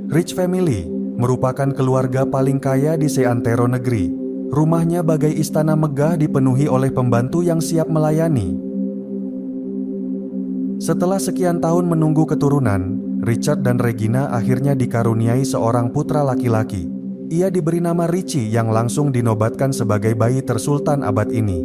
Rich Family merupakan keluarga paling kaya di seantero negeri. Rumahnya bagai istana megah dipenuhi oleh pembantu yang siap melayani. Setelah sekian tahun menunggu keturunan, Richard dan Regina akhirnya dikaruniai seorang putra laki-laki. Ia diberi nama Richie yang langsung dinobatkan sebagai bayi tersultan abad ini.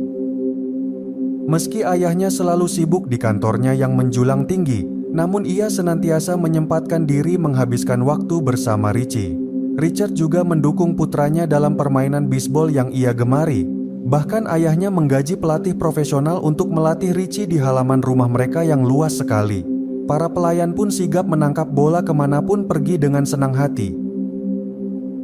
Meski ayahnya selalu sibuk di kantornya yang menjulang tinggi, namun ia senantiasa menyempatkan diri menghabiskan waktu bersama Richie. Richard juga mendukung putranya dalam permainan bisbol yang ia gemari. Bahkan ayahnya menggaji pelatih profesional untuk melatih Richie di halaman rumah mereka yang luas sekali. Para pelayan pun sigap menangkap bola kemanapun pergi dengan senang hati.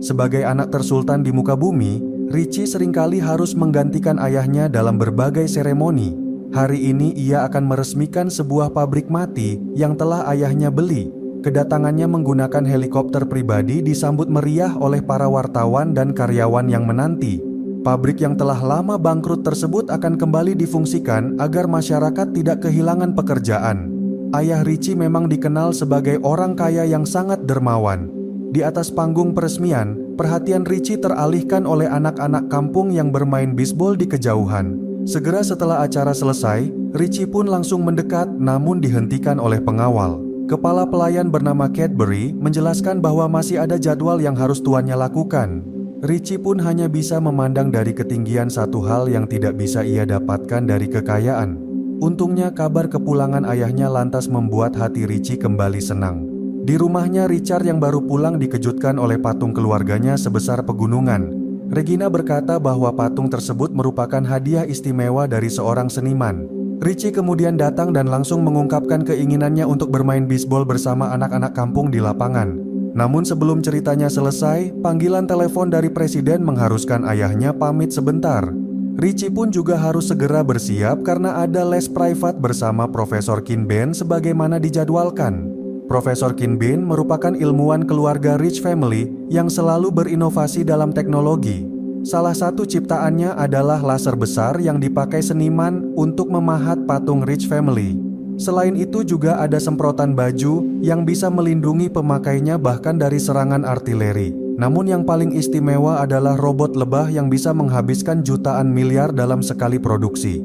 Sebagai anak tersultan di muka bumi, Richie seringkali harus menggantikan ayahnya dalam berbagai seremoni. Hari ini ia akan meresmikan sebuah pabrik mati yang telah ayahnya beli. Kedatangannya menggunakan helikopter pribadi disambut meriah oleh para wartawan dan karyawan yang menanti. Pabrik yang telah lama bangkrut tersebut akan kembali difungsikan agar masyarakat tidak kehilangan pekerjaan. Ayah Richie memang dikenal sebagai orang kaya yang sangat dermawan. Di atas panggung peresmian, perhatian Richie teralihkan oleh anak-anak kampung yang bermain bisbol di kejauhan. Segera setelah acara selesai, Richie pun langsung mendekat namun dihentikan oleh pengawal. Kepala pelayan bernama Cadbury menjelaskan bahwa masih ada jadwal yang harus tuannya lakukan. Richie pun hanya bisa memandang dari ketinggian, satu hal yang tidak bisa ia dapatkan dari kekayaan. Untungnya kabar kepulangan ayahnya lantas membuat hati Richie kembali senang. Di rumahnya, Richard yang baru pulang dikejutkan oleh patung keluarganya sebesar pegunungan. Regina berkata bahwa patung tersebut merupakan hadiah istimewa dari seorang seniman. Richie kemudian datang dan langsung mengungkapkan keinginannya untuk bermain bisbol bersama anak-anak kampung di lapangan. Namun sebelum ceritanya selesai, panggilan telepon dari presiden mengharuskan ayahnya pamit sebentar. Richie pun juga harus segera bersiap karena ada les privat bersama Profesor Kinben sebagaimana dijadwalkan. Profesor Kinben merupakan ilmuwan keluarga Rich Family yang selalu berinovasi dalam teknologi. Salah satu ciptaannya adalah laser besar yang dipakai seniman untuk memahat patung Rich Family. Selain itu juga ada semprotan baju yang bisa melindungi pemakainya bahkan dari serangan artileri. Namun yang paling istimewa adalah robot lebah yang bisa menghabiskan jutaan miliar dalam sekali produksi.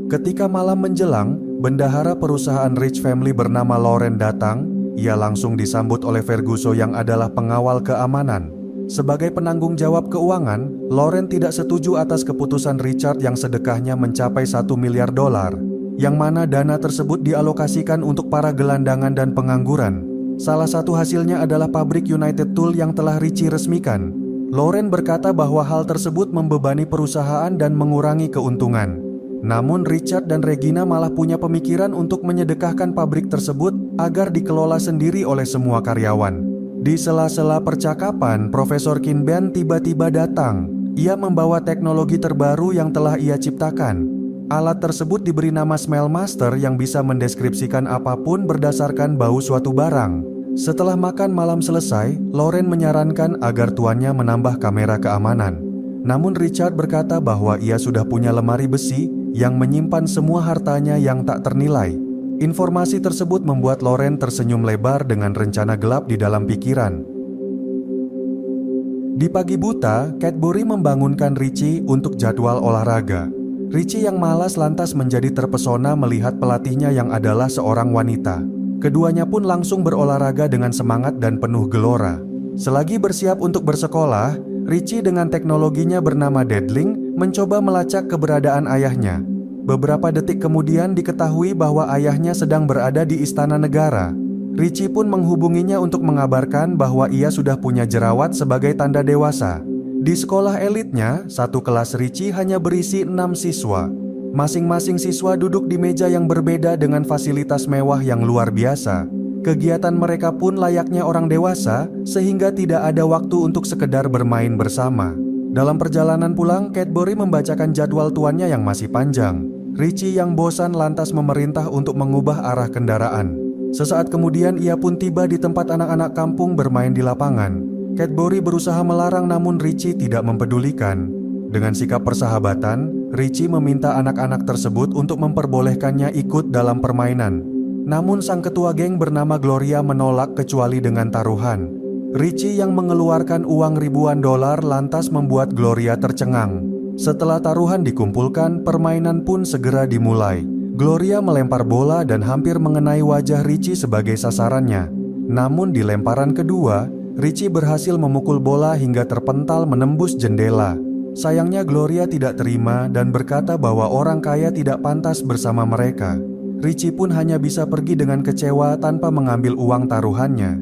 Ketika malam menjelang, bendahara perusahaan Rich Family bernama Lauren datang. Ia langsung disambut oleh Ferguson yang adalah pengawal keamanan. Sebagai penanggung jawab keuangan, Lauren tidak setuju atas keputusan Richard yang sedekahnya mencapai $1 miliar, yang mana dana tersebut dialokasikan untuk para gelandangan dan pengangguran. Salah satu hasilnya adalah pabrik United Tool yang telah Richie resmikan. Lauren berkata bahwa hal tersebut membebani perusahaan dan mengurangi keuntungan. Namun Richard dan Regina malah punya pemikiran untuk menyedekahkan pabrik tersebut agar dikelola sendiri oleh semua karyawan. Di sela-sela percakapan, Profesor Kinben tiba-tiba datang. Ia membawa teknologi terbaru yang telah ia ciptakan. Alat tersebut diberi nama Smell Master yang bisa mendeskripsikan apapun berdasarkan bau suatu barang. Setelah makan malam selesai, Lauren menyarankan agar tuannya menambah kamera keamanan. Namun Richard berkata bahwa ia sudah punya lemari besi yang menyimpan semua hartanya yang tak ternilai. Informasi tersebut membuat Lauren tersenyum lebar dengan rencana gelap di dalam pikiran. Di pagi buta, Cadbury membangunkan Richie untuk jadwal olahraga. Richie yang malas lantas menjadi terpesona melihat pelatihnya yang adalah seorang wanita. Keduanya pun langsung berolahraga dengan semangat dan penuh gelora. Selagi bersiap untuk bersekolah, Richie dengan teknologinya bernama Deadling mencoba melacak keberadaan ayahnya. Beberapa detik kemudian diketahui bahwa ayahnya sedang berada di istana negara. Richie pun menghubunginya untuk mengabarkan bahwa ia sudah punya jerawat sebagai tanda dewasa. Di sekolah elitnya, satu kelas Richie hanya berisi 6 siswa. Masing-masing siswa duduk di meja yang berbeda dengan fasilitas mewah yang luar biasa. Kegiatan mereka pun layaknya orang dewasa, sehingga tidak ada waktu untuk sekedar bermain bersama. Dalam perjalanan pulang, Cadbury membacakan jadwal tuannya yang masih panjang. Richie yang bosan lantas memerintah untuk mengubah arah kendaraan. Sesaat kemudian ia pun tiba di tempat anak-anak kampung bermain di lapangan. Cadbury berusaha melarang namun Richie tidak mempedulikan. Dengan sikap persahabatan, Richie meminta anak-anak tersebut untuk memperbolehkannya ikut dalam permainan. Namun sang ketua geng bernama Gloria menolak kecuali dengan taruhan. Richie yang mengeluarkan uang ribuan dolar lantas membuat Gloria tercengang. Setelah taruhan dikumpulkan, permainan pun segera dimulai. Gloria melempar bola dan hampir mengenai wajah Richie sebagai sasarannya. Namun di lemparan kedua, Richie berhasil memukul bola hingga terpental menembus jendela. Sayangnya Gloria tidak terima dan berkata bahwa orang kaya tidak pantas bersama mereka. Richie pun hanya bisa pergi dengan kecewa tanpa mengambil uang taruhannya.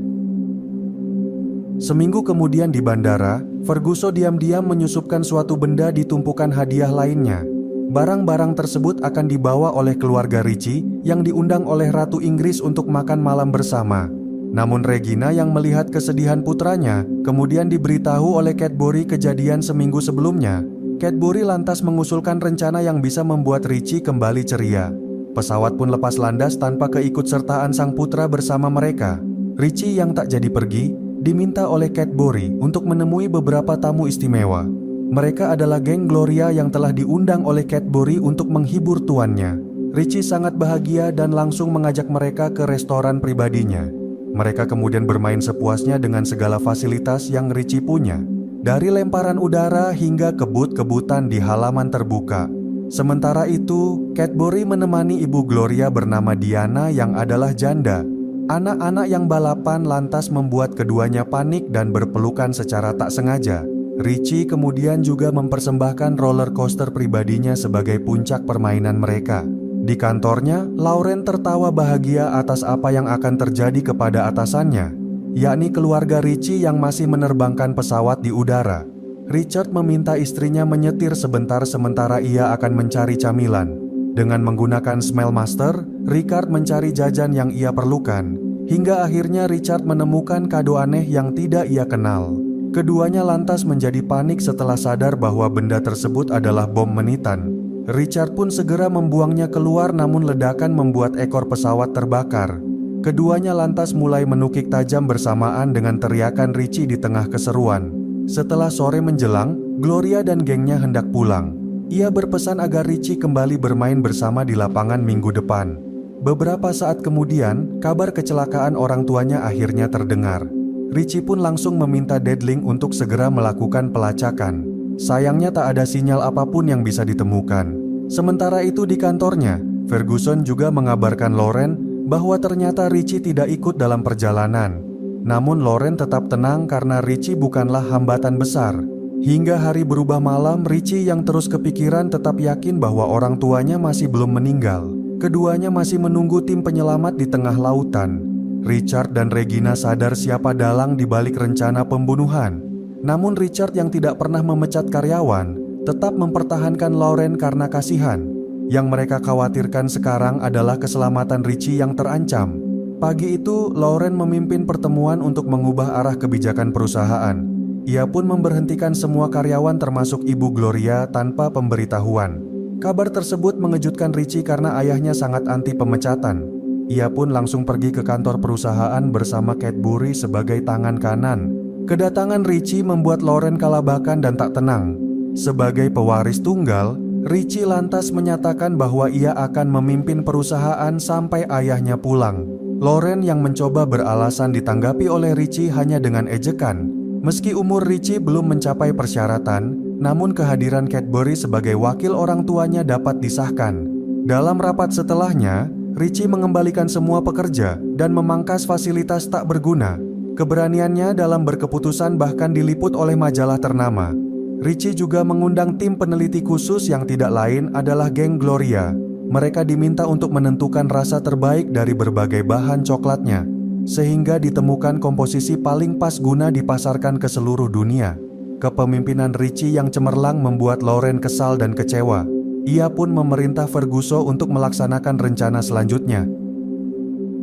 Seminggu kemudian di bandara, Ferguson diam-diam menyusupkan suatu benda di tumpukan hadiah lainnya. Barang-barang tersebut akan dibawa oleh keluarga Richie yang diundang oleh Ratu Inggris untuk makan malam bersama. Namun Regina yang melihat kesedihan putranya kemudian diberitahu oleh Cadbury kejadian seminggu sebelumnya. Cadbury lantas mengusulkan rencana yang bisa membuat Richie kembali ceria. Pesawat pun lepas landas tanpa keikutsertaan sang putra bersama mereka. Richie yang tak jadi pergi diminta oleh Cadbury untuk menemui beberapa tamu istimewa. Mereka adalah geng Gloria yang telah diundang oleh Cadbury untuk menghibur tuannya. Richie sangat bahagia dan langsung mengajak mereka ke restoran pribadinya. Mereka kemudian bermain sepuasnya dengan segala fasilitas yang Richie punya, dari lemparan udara hingga kebut-kebutan di halaman terbuka. Sementara itu, Cadbury menemani ibu Gloria bernama Diana yang adalah janda. Anak-anak yang balapan lantas membuat keduanya panik dan berpelukan secara tak sengaja. Richie kemudian juga mempersembahkan roller coaster pribadinya sebagai puncak permainan mereka. Di kantornya, Lauren tertawa bahagia atas apa yang akan terjadi kepada atasannya, yakni keluarga Richie yang masih menerbangkan pesawat di udara. Richard meminta istrinya menyetir sebentar sementara ia akan mencari camilan. Dengan menggunakan Smell Master, Richard mencari jajan yang ia perlukan, hingga akhirnya Richard menemukan kado aneh yang tidak ia kenal. Keduanya lantas menjadi panik setelah sadar bahwa benda tersebut adalah bom menitan. Richard pun segera membuangnya keluar namun ledakan membuat ekor pesawat terbakar. Keduanya lantas mulai menukik tajam bersamaan dengan teriakan Richie di tengah keseruan. Setelah sore menjelang, Gloria dan gengnya hendak pulang. Ia berpesan agar Richie kembali bermain bersama di lapangan minggu depan. Beberapa saat kemudian, kabar kecelakaan orang tuanya akhirnya terdengar. Richie pun langsung meminta Dedling untuk segera melakukan pelacakan. Sayangnya tak ada sinyal apapun yang bisa ditemukan. Sementara itu di kantornya, Ferguson juga mengabarkan Lauren bahwa ternyata Richie tidak ikut dalam perjalanan. Namun Lauren tetap tenang karena Richie bukanlah hambatan besar. Hingga hari berubah malam, Richie yang terus kepikiran tetap yakin bahwa orang tuanya masih belum meninggal. Keduanya masih menunggu tim penyelamat di tengah lautan. Richard dan Regina sadar siapa dalang di balik rencana pembunuhan. Namun Richard yang tidak pernah memecat karyawan tetap mempertahankan Lauren karena kasihan. Yang mereka khawatirkan sekarang adalah keselamatan Richie yang terancam. Pagi itu, Lauren memimpin pertemuan untuk mengubah arah kebijakan perusahaan. Ia pun memberhentikan semua karyawan termasuk Ibu Gloria tanpa pemberitahuan. Kabar tersebut mengejutkan Richie karena ayahnya sangat anti pemecatan. Ia pun langsung pergi ke kantor perusahaan bersama Cadbury sebagai tangan kanan. Kedatangan Richie membuat Lauren kalabakan dan tak tenang. Sebagai pewaris tunggal, Richie lantas menyatakan bahwa ia akan memimpin perusahaan sampai ayahnya pulang. Lauren yang mencoba beralasan ditanggapi oleh Richie hanya dengan ejekan. Meski umur Richie belum mencapai persyaratan, namun kehadiran Cadbury sebagai wakil orang tuanya dapat disahkan. Dalam rapat setelahnya, Richie mengembalikan semua pekerja dan memangkas fasilitas tak berguna. Keberaniannya dalam berkeputusan bahkan diliput oleh majalah ternama. Richie juga mengundang tim peneliti khusus yang tidak lain adalah geng Gloria. Mereka diminta untuk menentukan rasa terbaik dari berbagai bahan coklatnya, sehingga ditemukan komposisi paling pas guna dipasarkan ke seluruh dunia. Kepemimpinan Richie yang cemerlang membuat Lauren kesal dan kecewa. Ia pun memerintah Ferguson untuk melaksanakan rencana selanjutnya.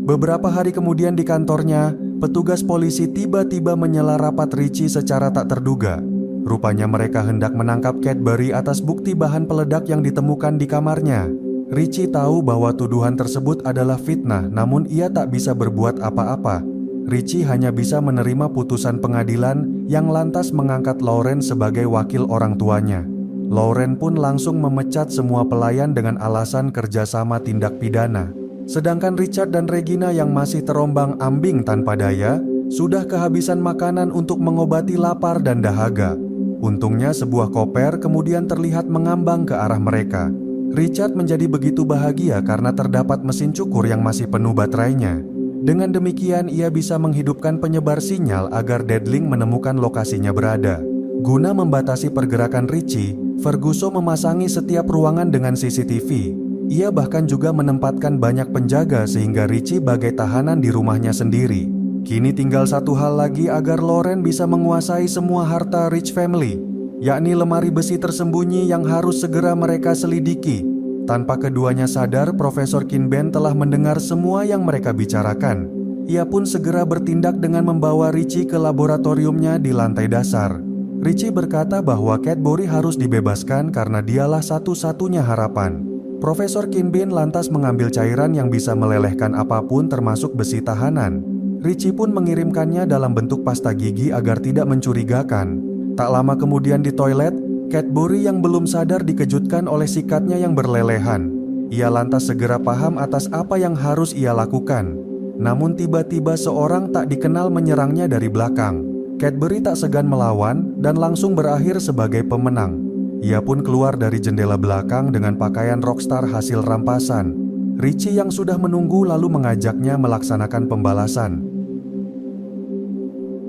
Beberapa hari kemudian di kantornya, petugas polisi tiba-tiba menyela rapat Richie secara tak terduga. Rupanya mereka hendak menangkap Cadbury atas bukti bahan peledak yang ditemukan di kamarnya. Richie tahu bahwa tuduhan tersebut adalah fitnah, namun ia tak bisa berbuat apa-apa. Richie hanya bisa menerima putusan pengadilan yang lantas mengangkat Lauren sebagai wakil orang tuanya. Lauren pun langsung memecat semua pelayan dengan alasan kerjasama tindak pidana. Sedangkan Richard dan Regina yang masih terombang-ambing tanpa daya, sudah kehabisan makanan untuk mengobati lapar dan dahaga. Untungnya sebuah koper kemudian terlihat mengambang ke arah mereka. Richard menjadi begitu bahagia karena terdapat mesin cukur yang masih penuh baterainya. Dengan demikian ia bisa menghidupkan penyebar sinyal agar Deadling menemukan lokasinya berada. Guna membatasi pergerakan Richie, Ferguson memasangi setiap ruangan dengan CCTV. Ia bahkan juga menempatkan banyak penjaga sehingga Richie bagai tahanan di rumahnya sendiri. Kini tinggal satu hal lagi agar Lauren bisa menguasai semua harta Rich Family, yakni lemari besi tersembunyi yang harus segera mereka selidiki. Tanpa keduanya sadar, Profesor Kinben telah mendengar semua yang mereka bicarakan. Ia pun segera bertindak dengan membawa Richie ke laboratoriumnya di lantai dasar. Richie berkata bahwa Cadbury harus dibebaskan karena dialah satu-satunya harapan. Profesor Kinben lantas mengambil cairan yang bisa melelehkan apapun termasuk besi tahanan. Richie pun mengirimkannya dalam bentuk pasta gigi agar tidak mencurigakan. Tak lama kemudian di toilet, Cadbury yang belum sadar dikejutkan oleh sikatnya yang berlelehan. Ia lantas segera paham atas apa yang harus ia lakukan. Namun tiba-tiba seorang tak dikenal menyerangnya dari belakang. Cadbury tak segan melawan dan langsung berakhir sebagai pemenang. Ia pun keluar dari jendela belakang dengan pakaian rockstar hasil rampasan. Richie yang sudah menunggu lalu mengajaknya melaksanakan pembalasan.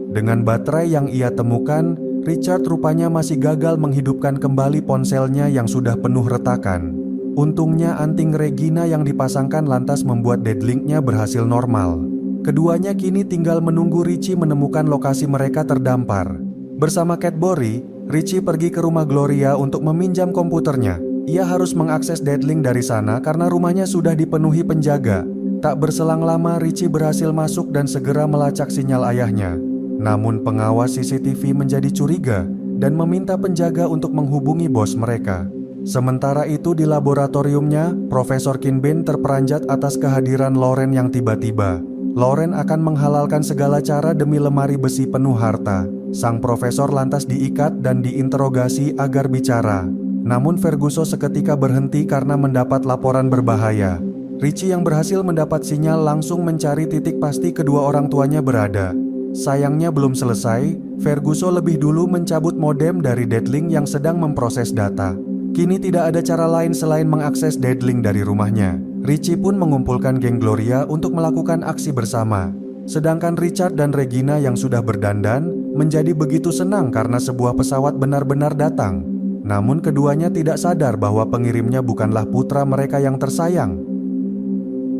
Dengan baterai yang ia temukan, Richard rupanya masih gagal menghidupkan kembali ponselnya yang sudah penuh retakan. Untungnya anting Regina yang dipasangkan lantas membuat deadlinknya berhasil normal. Keduanya kini tinggal menunggu Richie menemukan lokasi mereka terdampar. Bersama Cadbury, Richie pergi ke rumah Gloria untuk meminjam komputernya. Ia harus mengakses Deadling dari sana karena rumahnya sudah dipenuhi penjaga. Tak berselang lama Richie berhasil masuk dan segera melacak sinyal ayahnya. Namun pengawas CCTV menjadi curiga dan meminta penjaga untuk menghubungi bos mereka. Sementara itu di laboratoriumnya, Profesor Kinben terperanjat atas kehadiran Lauren yang tiba-tiba. Lauren akan menghalalkan segala cara demi lemari besi penuh harta. Sang profesor lantas diikat dan diinterogasi agar bicara. Namun Ferguson seketika berhenti karena mendapat laporan berbahaya. Richie yang berhasil mendapat sinyal langsung mencari titik pasti kedua orang tuanya berada. Sayangnya belum selesai, Ferguson lebih dulu mencabut modem dari Deadling yang sedang memproses data. Kini tidak ada cara lain selain mengakses Deadling dari rumahnya. Richie pun mengumpulkan geng Gloria untuk melakukan aksi bersama. Sedangkan Richard dan Regina yang sudah berdandan menjadi begitu senang karena sebuah pesawat benar-benar datang. Namun keduanya tidak sadar bahwa pengirimnya bukanlah putra mereka yang tersayang.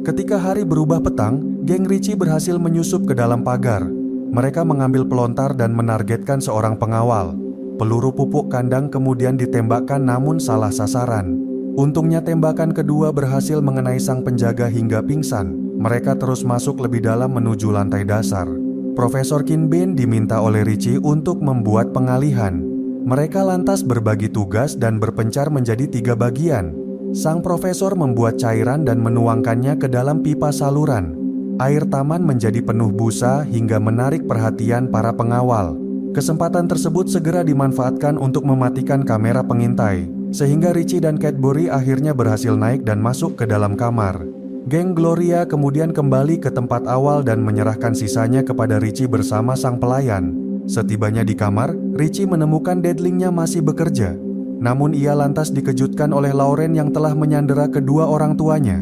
Ketika hari berubah petang, geng Richie berhasil menyusup ke dalam pagar. Mereka mengambil pelontar dan menargetkan seorang pengawal. Peluru pupuk kandang kemudian ditembakkan namun salah sasaran. Untungnya tembakan kedua berhasil mengenai sang penjaga hingga pingsan. Mereka terus masuk lebih dalam menuju lantai dasar. Profesor Kinben diminta oleh Richie untuk membuat pengalihan. Mereka lantas berbagi tugas dan berpencar menjadi 3 bagian. Sang profesor membuat cairan dan menuangkannya ke dalam pipa saluran. Air taman menjadi penuh busa hingga menarik perhatian para pengawal. Kesempatan tersebut segera dimanfaatkan untuk mematikan kamera pengintai, sehingga Richie dan Cadbury akhirnya berhasil naik dan masuk ke dalam kamar. Geng Gloria kemudian kembali ke tempat awal dan menyerahkan sisanya kepada Richie bersama sang pelayan. Setibanya di kamar, Richie menemukan Deadlingnya masih bekerja. Namun ia lantas dikejutkan oleh Lauren yang telah menyandera kedua orang tuanya.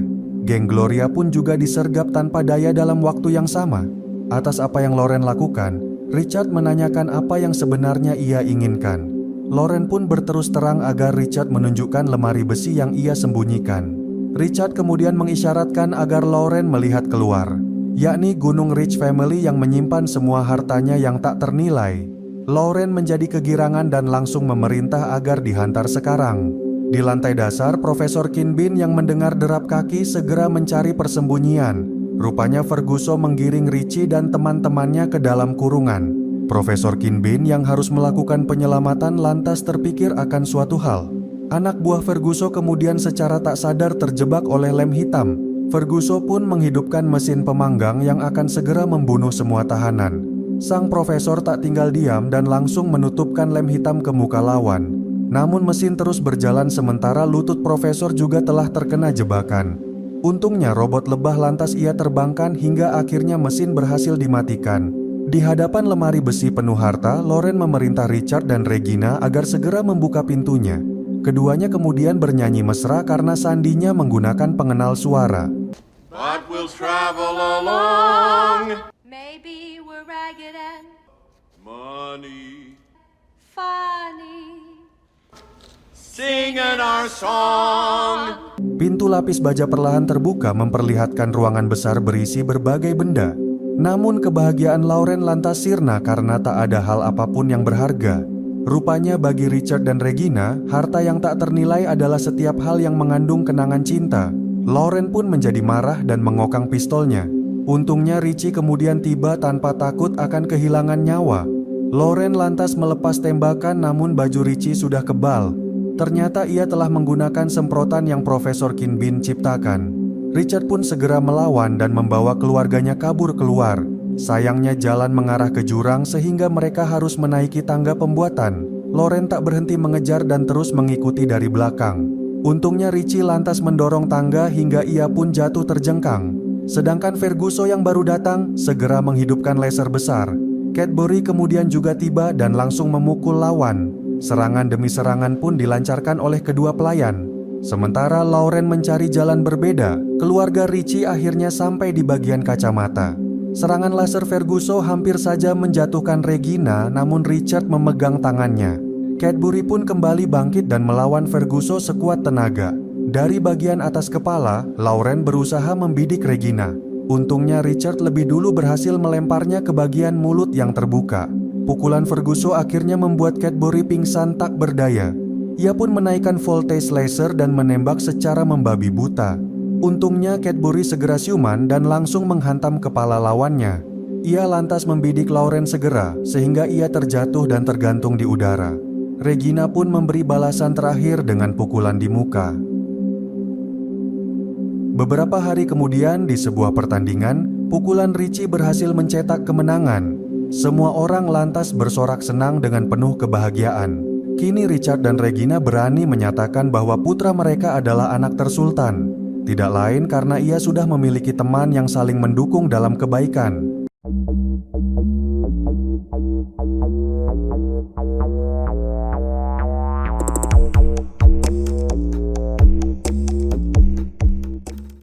Geng Gloria pun juga disergap tanpa daya dalam waktu yang sama. Atas apa yang Lauren lakukan, Richard menanyakan apa yang sebenarnya ia inginkan. Lauren pun berterus terang agar Richard menunjukkan lemari besi yang ia sembunyikan. Richard kemudian mengisyaratkan agar Lauren melihat keluar, yakni Gunung Rich Family yang menyimpan semua hartanya yang tak ternilai. Lauren menjadi kegirangan dan langsung memerintah agar dihantar sekarang. Di lantai dasar, Profesor Kinben yang mendengar derap kaki segera mencari persembunyian. Rupanya Ferguson menggiring Richie dan teman-temannya ke dalam kurungan. Profesor Kinben yang harus melakukan penyelamatan lantas terpikir akan suatu hal. Anak buah Ferguson kemudian secara tak sadar terjebak oleh lem hitam. Ferguson pun menghidupkan mesin pemanggang yang akan segera membunuh semua tahanan. Sang profesor tak tinggal diam dan langsung menutupkan lem hitam ke muka lawan. Namun mesin terus berjalan sementara lutut profesor juga telah terkena jebakan. Untungnya robot lebah lantas ia terbangkan hingga akhirnya mesin berhasil dimatikan. Di hadapan lemari besi penuh harta, Lauren memerintah Richard dan Regina agar segera membuka pintunya. Keduanya kemudian bernyanyi mesra karena sandinya menggunakan pengenal suara. But we'll travel along. Maybe we're ragged and Money. funny. Singing our song. Pintu lapis baja perlahan terbuka memperlihatkan ruangan besar berisi berbagai benda. Namun kebahagiaan Lauren lantas sirna karena tak ada hal apapun yang berharga. Rupanya bagi Richard dan Regina, harta yang tak ternilai adalah setiap hal yang mengandung kenangan cinta. Lauren pun menjadi marah dan mengokang pistolnya. Untungnya Richie kemudian tiba tanpa takut akan kehilangan nyawa. Lauren lantas melepas tembakan namun baju Richie sudah kebal. Ternyata ia telah menggunakan semprotan yang Profesor Kinbin ciptakan. Richard pun segera melawan dan membawa keluarganya kabur keluar. Sayangnya jalan mengarah ke jurang sehingga mereka harus menaiki tangga pembuatan. Lauren tak berhenti mengejar dan terus mengikuti dari belakang. Untungnya Richie lantas mendorong tangga hingga ia pun jatuh terjengkang. Sedangkan Ferguso yang baru datang segera menghidupkan laser besar. Cadbury kemudian juga tiba dan langsung memukul lawan. Serangan demi serangan pun dilancarkan oleh kedua pelayan. Sementara Lauren mencari jalan berbeda, keluarga Richie akhirnya sampai di bagian kacamata. Serangan laser Ferguso hampir saja menjatuhkan Regina, namun Richard memegang tangannya. Cadbury pun kembali bangkit dan melawan Ferguso sekuat tenaga. Dari bagian atas kepala, Lauren berusaha membidik Regina. Untungnya Richard lebih dulu berhasil melemparnya ke bagian mulut yang terbuka. Pukulan Ferguso akhirnya membuat Cadbury pingsan tak berdaya. Ia pun menaikkan voltage laser dan menembak secara membabi buta. Untungnya Cadbury segera siuman dan langsung menghantam kepala lawannya. Ia lantas membidik Lauren segera sehingga ia terjatuh dan tergantung di udara. Regina pun memberi balasan terakhir dengan pukulan di muka. Beberapa hari kemudian di sebuah pertandingan, pukulan Richie berhasil mencetak kemenangan. Semua orang lantas bersorak senang dengan penuh kebahagiaan. Kini Richard dan Regina berani menyatakan bahwa putra mereka adalah anak tersultan. Tidak lain karena ia sudah memiliki teman yang saling mendukung dalam kebaikan.